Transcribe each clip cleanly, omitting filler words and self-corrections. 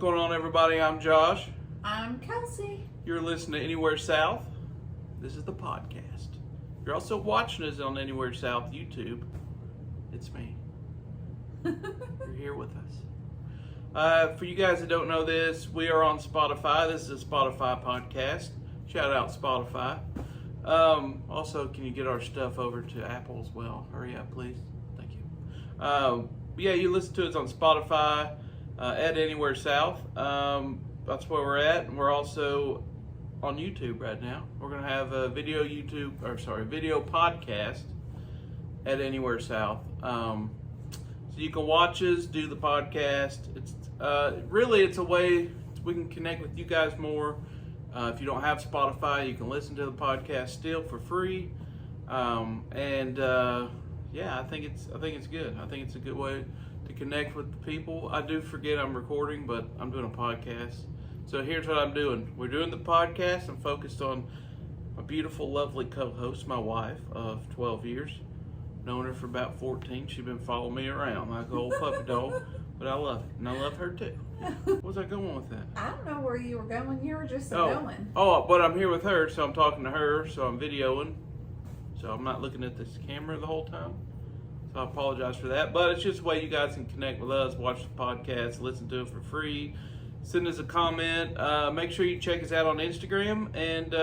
going on, everybody? I'm Josh. I'm Kelsey. You're listening to Anywhere South. This is the podcast. You're also watching us on Anywhere South YouTube. It's me. You're here with us. For you guys that don't know this, we are on Spotify. This is a Spotify podcast. Shout out Spotify. Also, can you get our stuff over to Apple as well? Hurry up, please. Thank you. Yeah, you listen to us on Spotify at Anywhere South. That's where we're at. And we're also on YouTube right now. We're going to have a video podcast at Anywhere South. So you can watch us, do the podcast. It's it's a way we can connect with you guys more. If you don't have Spotify, you can listen to the podcast still for free. Yeah, I think it's good. I think it's a good way to connect with the people. I do forget I'm recording, but I'm doing a podcast. So here's what I'm doing. We're doing the podcast. I'm focused on my beautiful, lovely co-host, my wife of 12 years. Known her for about 14. She's been following me around like an old puppy dog, but I love it, and I love her too. Where's I going with that? I don't know where you were going. You were just going. Oh, but I'm here with her, so I'm talking to her, so I'm videoing. So I'm not looking at this camera the whole time. So I apologize for that. But it's just a way you guys can connect with us, watch the podcast, listen to it for free, send us a comment. Make sure you check us out on Instagram. And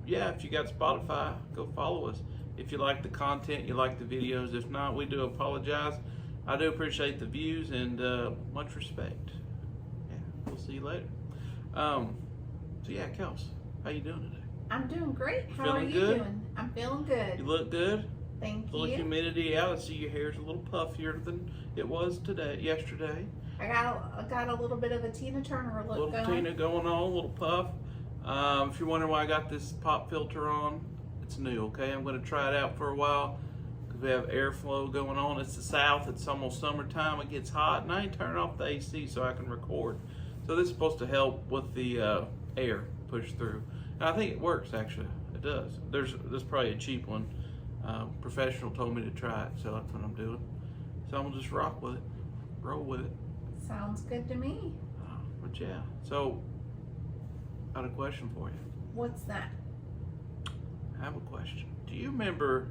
if you got Spotify, go follow us. If you like the content, you like the videos. If not, we do apologize. I do appreciate the views and much respect. Yeah, we'll see you later. Kels, how you doing today? I'm doing great. How are you doing? I'm feeling good. You look good. Thank A little you. humidity out. I see your hair's a little puffier than it was yesterday. I got a little bit of a Tina Turner look Little going. Tina going on, a little puff. If you're wondering why I got this pop filter on, it's new, okay? I'm going to try it out for a while because we have airflow going on. It's the South. It's almost summertime. It gets hot, and I ain't turning off the AC so I can record. So this is supposed to help with the air push through. And I think it works, actually. It does. There's probably a cheap one. Professional told me to try it, so that's what I'm doing. So I'm going to just rock with it, roll with it. Sounds good to me. But yeah, so I got a question for you. What's that? I have a question. Do you remember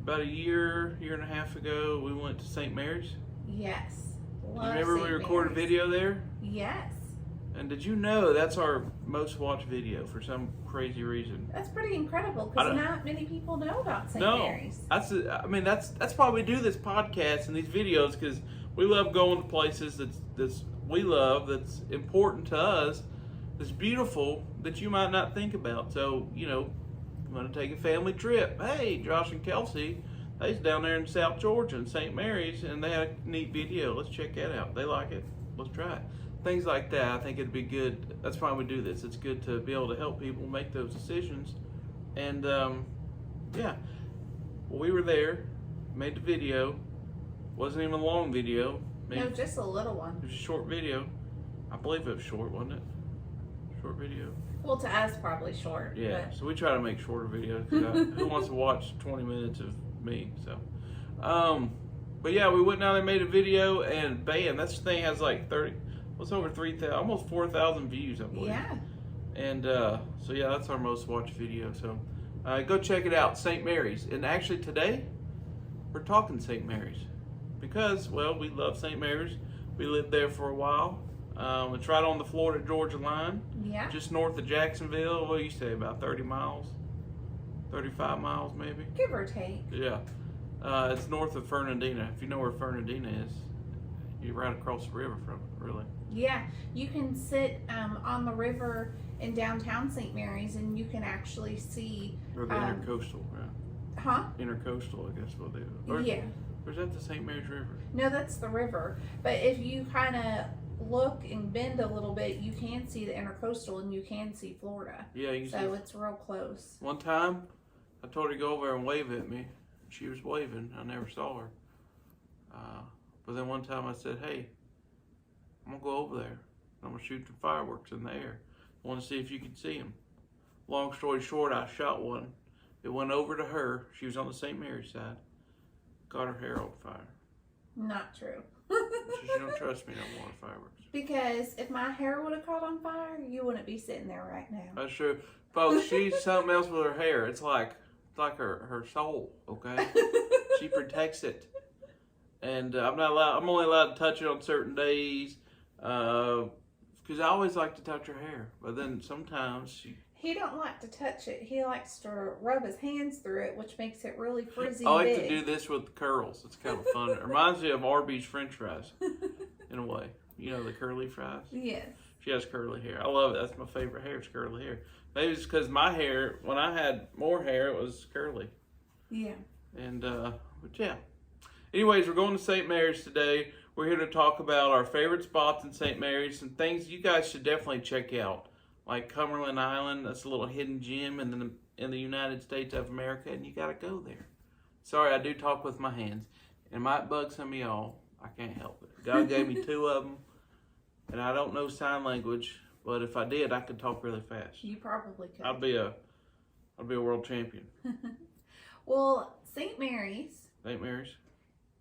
about a year and a half ago, we went to St. Mary's? Yes. Do you remember we recorded a video there? Yes. And did you know that's our most watched video for some crazy reason? That's pretty incredible because not many people know about St. Mary's. That's why we do this podcast and these videos, because we love going to places that's important to us, that's beautiful, that you might not think about. So, you want to take a family trip. Hey, Josh and Kelsey, they's down there in South Georgia in St. Mary's, and they had a neat video. Let's check that out. They like it. Let's try it. Things like that, I think it'd be good. That's why we do this. It's good to be able to help people make those decisions. And we were there, made the video. Wasn't even a long video. No, just a little one. It was a short video. I believe it was short, wasn't it? Short video. Well, to us, probably short. Yeah, but... so we try to make shorter videos. Who wants to watch 20 minutes of me? So, but yeah, we went down there, made a video, and bam, that thing has like over 3,000, almost 4,000 views, I believe. Yeah. And that's our most watched video. So go check it out, St. Mary's. And actually today, we're talking St. Mary's because, we love St. Mary's. We lived there for a while. It's right on the Florida-Georgia line. Yeah. Just north of Jacksonville. What do you say, about 30 miles? 35 miles, maybe? Give or take. Yeah. It's north of Fernandina. If you know where Fernandina is, you're right across the river from it, really. Yeah, you can sit on the river in downtown St. Mary's, and you can actually see. Or the intercoastal, right? Huh? Intercoastal, I guess, will do. Yeah. Or is that the St. Mary's River? No, that's the river. But if you kind of look and bend a little bit, you can see the intercoastal, and you can see Florida. Yeah, you can see. So it's real close. One time, I told her to go over there and wave at me. She was waving. I never saw her. But then one time I said, hey, I'm going to go over there. I'm going to shoot some fireworks in the air. I want to see if you can see them. Long story short, I shot one. It went over to her. She was on the St. Mary's side. Got her hair on fire. Not true. She don't trust me no more, fireworks. Because if my hair would have caught on fire, you wouldn't be sitting there right now. That's true. Folks, she's something else with her hair. It's like her soul, okay? She protects it. And I'm only allowed to touch it on certain days. Because I always like to touch her hair. But then sometimes He don't like to touch it. He likes to rub his hands through it, which makes it really frizzy. I like big. to do this with the curls. It's kind of fun. It reminds me of Arby's French fries, in a way. You know, the curly fries? Yes. She has curly hair. I love it. That's my favorite hair. It's curly hair. Maybe it's because my hair, when I had more hair, it was curly. Yeah. And, but yeah. Anyways, we're going to St. Mary's today. We're here to talk about our favorite spots in St. Mary's and things you guys should definitely check out. Like Cumberland Island, that's a little hidden gem in the United States of America, and you got to go there. Sorry, I do talk with my hands. It might bug some of y'all. I can't help it. God gave me 2 of them, and I don't know sign language, but if I did, I could talk really fast. You probably could. I'd be a world champion. Well, St. Mary's. St. Mary's.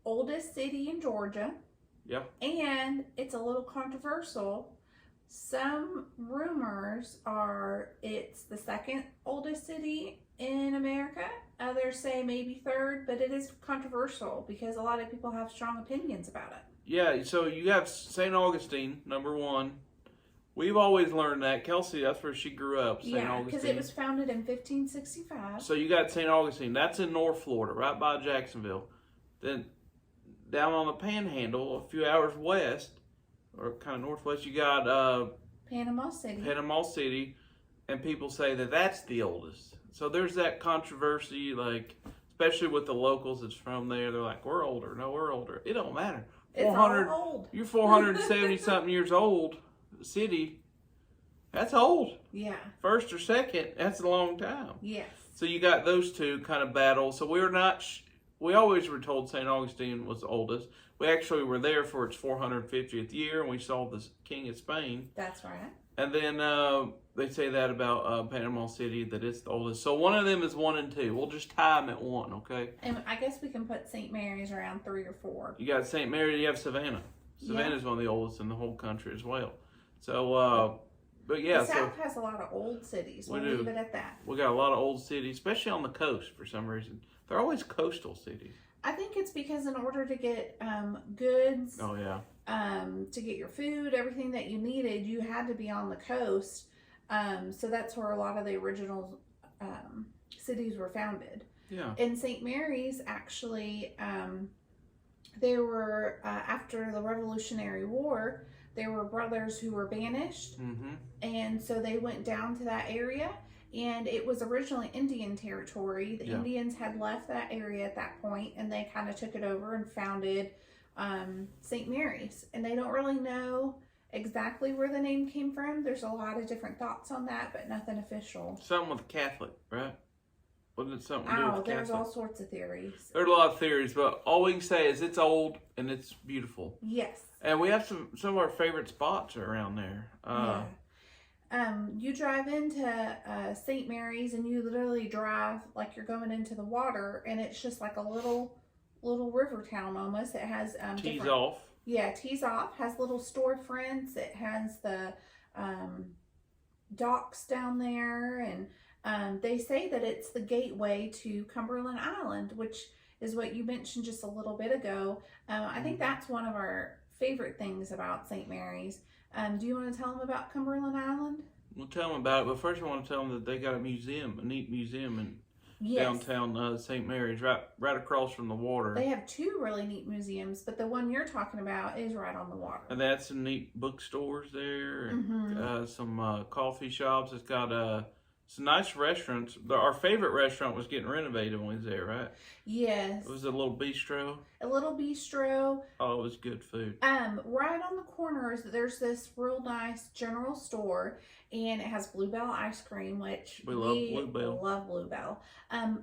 Oldest city in Georgia. Yeah. And it's a little controversial. Some rumors are it's the second oldest city in America. Others say maybe third, but it is controversial because a lot of people have strong opinions about it. Yeah, so you have St. Augustine, number 1. We've always learned that. Kelsey, that's where she grew up, St. Augustine. Because it was founded in 1565. So you got St. Augustine. That's in North Florida, right by Jacksonville. Then down on the Panhandle, a few hours west, or kind of northwest, you got Panama City. Panama City, and people say that that's the oldest. So there's that controversy, like, especially with the locals that's from there. They're like, we're older. No, we're older. It don't matter. It's all old. You're 470-something years old. City, that's old. Yeah. First or second, that's a long time. Yes. So you got those two kind of battles. So we always were told St. Augustine was the oldest. We actually were there for its 450th year, and we saw the King of Spain. That's right. And then they say that about Panama City, that it's the oldest. So one of them is 1 and 2. We'll just tie them at 1, okay? And I guess we can put St. Mary's around 3 or 4. You got St. Mary, you have Savannah. Savannah's one of the oldest in the whole country as well. So, but yeah. The South has a lot of old cities. We'll leave it at that. We got a lot of old cities, especially on the coast for some reason. They're always coastal cities. I think it's because in order to get goods, oh yeah, to get your food, everything that you needed, you had to be on the coast. So that's where a lot of the original cities were founded. Yeah. In St. Mary's, actually, there were after the Revolutionary War, there were brothers who were banished, and so they went down to that area. And it was originally Indian territory. The Indians had left that area at that point, and they kind of took it over and founded St. Mary's. And they don't really know exactly where the name came from. There's a lot of different thoughts on that, but nothing official. Something with Catholic, right? Wasn't it something to do with Catholic? There's all sorts of theories. There's a lot of theories, but all we can say is it's old and it's beautiful. Yes. And we have some of our favorite spots around there. You drive into St. Mary's and you literally drive like you're going into the water, and it's just like a little river town almost. It has tees off. Yeah, tees off. Has little storefronts. It has the docks down there, and they say that it's the gateway to Cumberland Island, which is what you mentioned just a little bit ago. I think that's one of our favorite things about St. Mary's. Do you want to tell them about Cumberland Island? We'll tell them about it, but first I want to tell them that they got a museum, a neat museum in downtown St. Mary's, right across from the water. They have 2 really neat museums, but the one you're talking about is right on the water. And that's some neat bookstores there, and some coffee shops. It's got some nice restaurants. Our favorite restaurant was getting renovated when we was there, right? Yes. It was a little bistro. A little bistro. Oh, it was good food. Right on the corners, there's this real nice general store, and it has Bluebell ice cream, which we love Bluebell. Love Bluebell.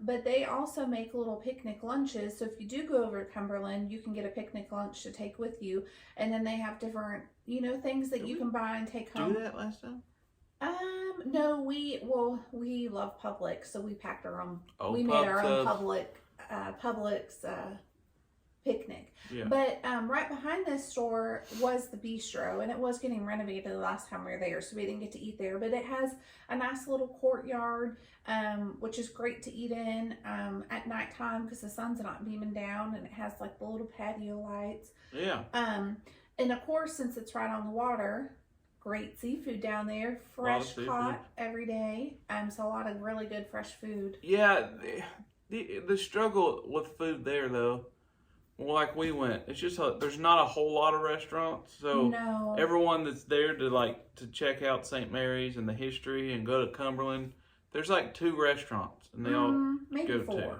But they also make little picnic lunches. So if you do go over to Cumberland, you can get a picnic lunch to take with you. And then they have different, things that you can buy and take home. Do that last time? No, we love Publix, so we packed our own. Oh, we made our own Publix picnic. Yeah. But right behind this store was the bistro, and it was getting renovated the last time we were there, so we didn't get to eat there. But it has a nice little courtyard, which is great to eat in at nighttime because the sun's not beaming down, and it has like the little patio lights. Yeah. And of course, since it's right on the water, great seafood down there, fresh caught every day. So a lot of really good fresh food. Yeah, the struggle with food there though, well, like we went, it's just there's not a whole lot of restaurants, so everyone that's there to check out St. Mary's and the history and go to Cumberland, there's like 2 restaurants, and they all maybe go 4. to.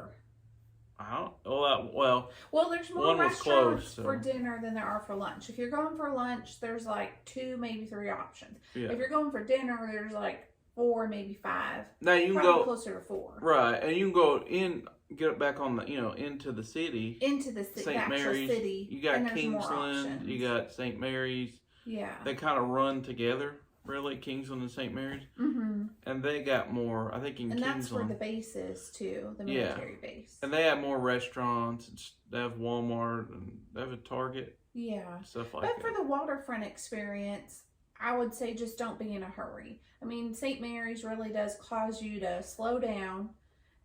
I don't. Well, there's more restaurants for dinner than there are for lunch. If you're going for lunch, there's like 2, maybe 3 options. Yeah. If you're going for dinner, there's like 4, maybe 5. Now you can go closer to 4. Right, and you can go in, get it back on the, into the city. Into the city, St. Mary's. City. You got Kingsland. You got St. Mary's. Yeah. They kind of run together, really, Kingsland and St. Mary's. Mm-hmm. And they got more, I think, in Kingsland. And that's where the base is too, the military base. And they have more restaurants. They have Walmart and they have a Target. Yeah. Stuff like that. But for the waterfront experience, I would say just don't be in a hurry. I mean, St. Mary's really does cause you to slow down,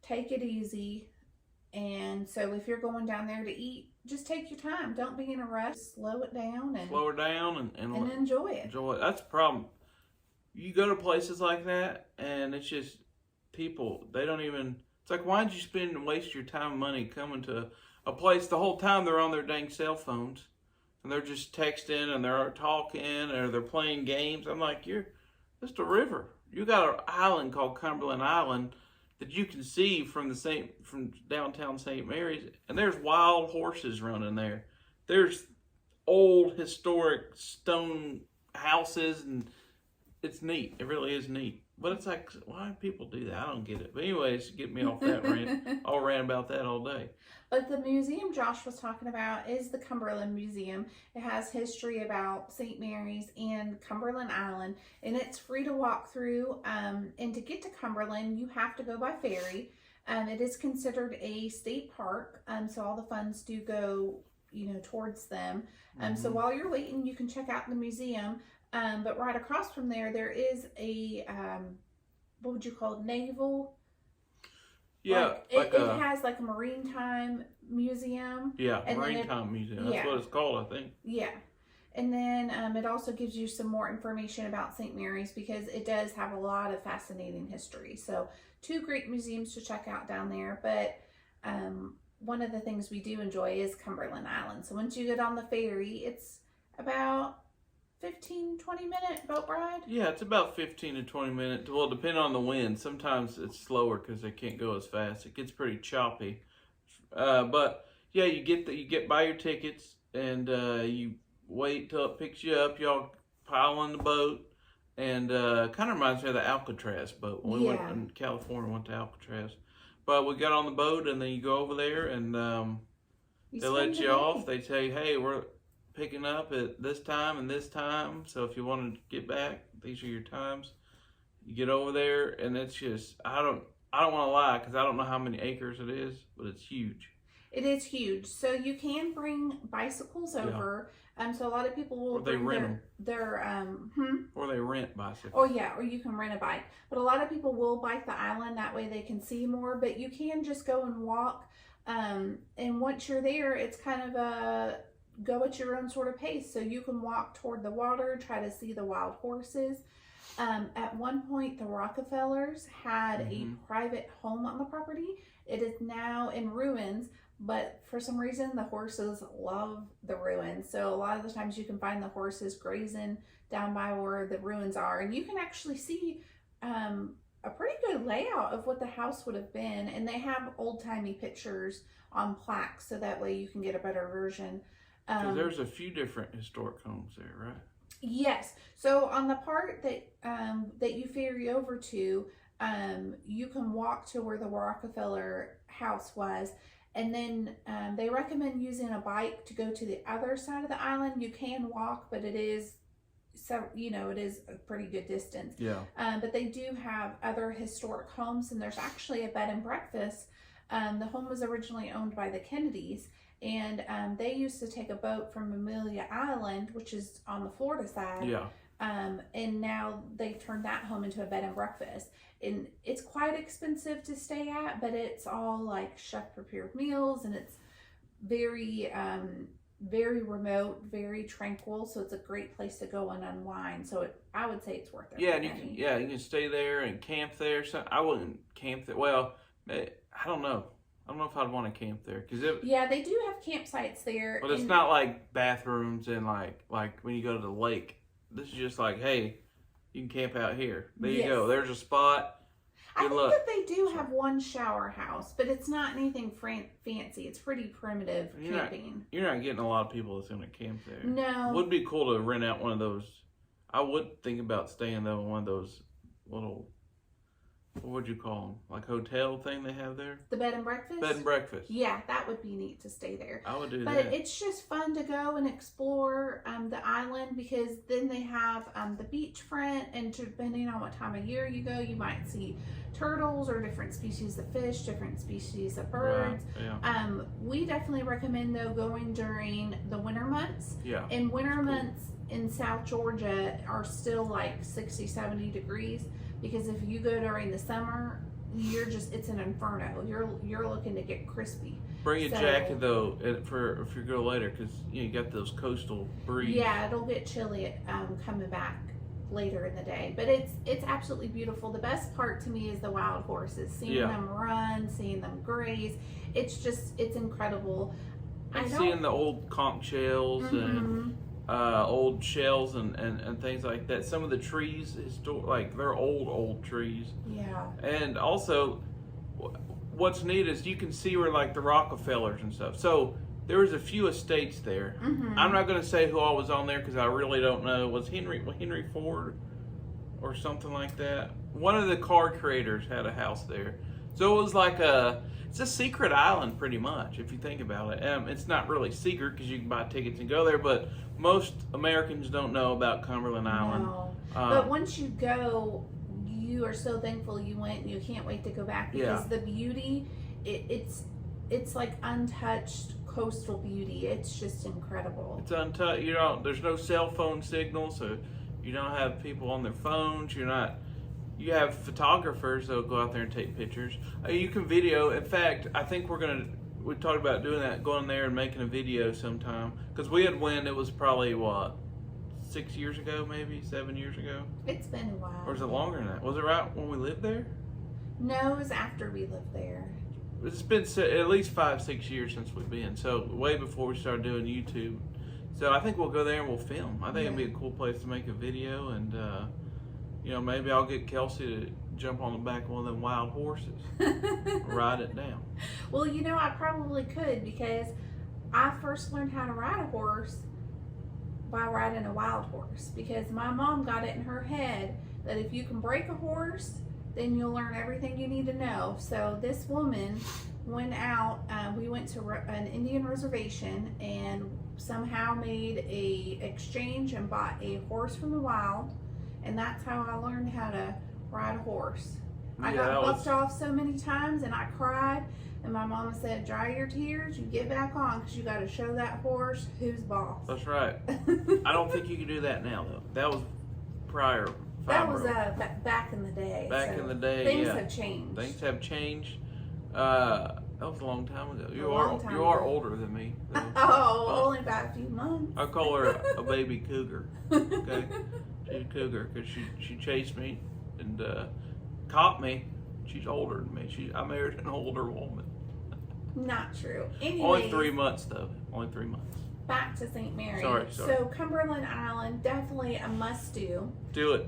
take it easy. And so if you're going down there to eat, just take your time. Don't be in a rush. Slow it down and enjoy it. Enjoy it. That's the problem. You go to places like that, and it's just people. They don't even. It's like, why did you spend and waste your time and money coming to a place the whole time they're on their dang cell phones, and they're just texting and they're talking or they're playing games. I'm like, you're just a river. You got an island called Cumberland Island that you can see from downtown St. Mary's, and there's wild horses running there. There's old historic stone houses, and it's neat. It really is neat. But it's like, why do people do that? I don't get it. But anyways, get me off that rant. I'll rant about that all day. But the museum Josh was talking about is the Cumberland Museum. It has history about St. Mary's and Cumberland Island, and it's free to walk through. And to get to Cumberland, you have to go by ferry. It is considered a state park, so all the funds do go, towards them. So while you're waiting, you can check out the museum. But right across from there is a, what would you call it, naval? Yeah. It has like a maritime museum. Yeah, maritime museum. That's what it's called, I think. Yeah. And then it also gives you some more information about St. Mary's because it does have a lot of fascinating history. So 2 great museums to check out down there. But one of the things we do enjoy is Cumberland Island. So once you get on the ferry, it's about 15-20 minute boat ride. Yeah, it's about 15 to 20 minutes. Well, depending on the wind. Sometimes it's slower because they can't go as fast. It gets pretty choppy. But yeah, you get buy your tickets and you wait till it picks you up. Y'all pile on the boat, and kind of reminds me of the Alcatraz boat. When we went in California, went to Alcatraz. But we got on the boat, and then you go over there, and they let you off. They tell you, hey, we're picking up at this time and this time, so if you want to get back, these are your times. You get over there, and it's just, I don't want to lie because I don't know how many acres it is, but it's huge. It is huge. So you can bring bicycles over. So a lot of people will bring their or they rent bicycles. Oh yeah, or you can rent a bike. But a lot of people will bike the island, that way they can see more. But you can just go and walk. And once you're there, it's kind of a go at your own sort of pace. So you can walk toward the water, try to see the wild horses. At one point, the Rockefellers had a private home on the property. It is now in ruins, but for some reason, the horses love the ruins. So a lot of the times you can find the horses grazing down by where the ruins are. And you can actually see a pretty good layout of what the house would have been. And they have old-timey pictures on plaques, so that way you can get a better version. There's a few different historic homes there, right? Yes. So on the part that you ferry over to, you can walk to where the Rockefeller house was, and then they recommend using a bike to go to the other side of the island. You can walk, but it is it is a pretty good distance. Yeah. But they do have other historic homes, and there's actually a bed and breakfast. The home was originally owned by the Kennedys, And they used to take a boat from Amelia Island, which is on the Florida side. Yeah. And now they've turned that home into a bed and breakfast. And it's quite expensive to stay at, but it's all like chef prepared meals, and it's very, very remote, very tranquil. So it's a great place to go and unwind. So I would say it's worth it. Yeah, and you can stay there and camp there. So I wouldn't camp there. Well, I don't know. I don't know if I'd want to camp there yeah, they do have campsites there. But it's not like bathrooms and like when you go to the lake. This is just like, hey, you can camp out here. There you go. There's a spot. I think that they do have one shower house, but it's not anything fancy. It's pretty primitive camping. You're not getting a lot of people that's going to camp there. No. It would be cool to rent out one of those. I would think about staying though in one of those little, what would you call them? Like hotel thing they have there? The bed and breakfast? Bed and breakfast. Yeah, that would be neat to stay there. I would do that. But it's just fun to go and explore the island, because then they have the beachfront, and depending on what time of year you go, you might see turtles or different species of fish, different species of birds. Right. Yeah. We definitely recommend though going during the winter months. Yeah. And winter months in South Georgia are still like 60, 70 degrees. Because if you go during the summer, it's an inferno. You're looking to get crispy. Bring a jacket though for if you go later, because you got those coastal breeze. Yeah, it'll get chilly coming back later in the day, but it's absolutely beautiful. The best part to me is the wild horses, seeing them run, seeing them graze. It's incredible. And seeing the old conch shells and old shells and things like that. Some of the trees, like they're old trees. Yeah. And also, what's neat is you can see where like the Rockefellers and stuff. So there was a few estates there. I'm not going to say who all was on there because I really don't know. Was Henry Ford or something like that? One of the car creators had a house there. So it was like it's a secret island pretty much if you think about it. It's not really secret because you can buy tickets and go there, but most Americans don't know about Cumberland Island. No. But once you go, you are so thankful you went, and you can't wait to go back, because the beauty, it's like untouched coastal beauty. It's just incredible. It's untouched. There's no cell phone signal, so you don't have people on their phones. You have photographers that'll go out there and take pictures. You can video. In fact, I think we talked about doing that, going there and making a video sometime. Because we had went, it was probably 6 years ago, maybe 7 years ago. It's been a while. Or is it longer than that? Was it right when we lived there? No, it was after we lived there. It's been at least 5-6 years since we've been. So way before we started doing YouTube. So I think we'll go there and we'll film. I think it'd be a cool place to make a video, and maybe I'll get Kelsey to jump on the back of one of them wild horses, ride it down. Well, I probably could, because I first learned how to ride a horse by riding a wild horse, because my mom got it in her head that if you can break a horse, then you'll learn everything you need to know. So this woman went out, we went to an Indian reservation and somehow made a exchange and bought a horse from the wild. And that's how I learned how to ride a horse. I got bucked off so many times, and I cried, and my mama said, dry your tears, you get back on, because you got to show that horse who's boss. That's right. I don't think you can do that now, though. That was prior. That was back in the day. Back in the day, things have changed. Things have changed. That was a long time ago. You are older than me. Only by a few months. I call her a baby cougar. Okay. She's a cougar because she chased me and caught me. She's older than me. I married an older woman. Not true. Anyways, only 3 months though. Only 3 months. Back to St. Mary. Sorry. So Cumberland Island, definitely a must do. Do it.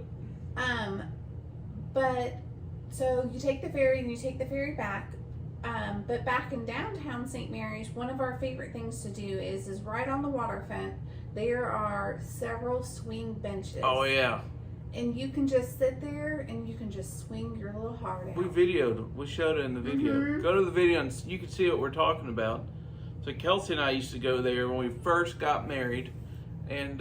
But so you take the ferry and you take the ferry back. But back in downtown St. Mary's, one of our favorite things to do is right on the waterfront. There are several swing benches. Oh yeah. And you can just sit there and you can just swing your little heart out. We showed it in the video. Go to the video and you can see what we're talking about. So Kelsey and I used to go there when we first got married, and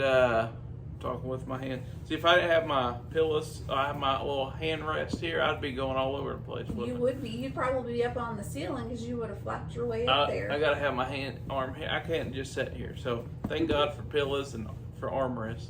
talking with my hand. See, if I didn't have my pillows, I have my little hand rest here, I'd be going all over the place. You would be. You'd probably be up on the ceiling because you would have flapped your way up there. I gotta have my arm here. I can't just sit here. So thank God for pillows and for armrests.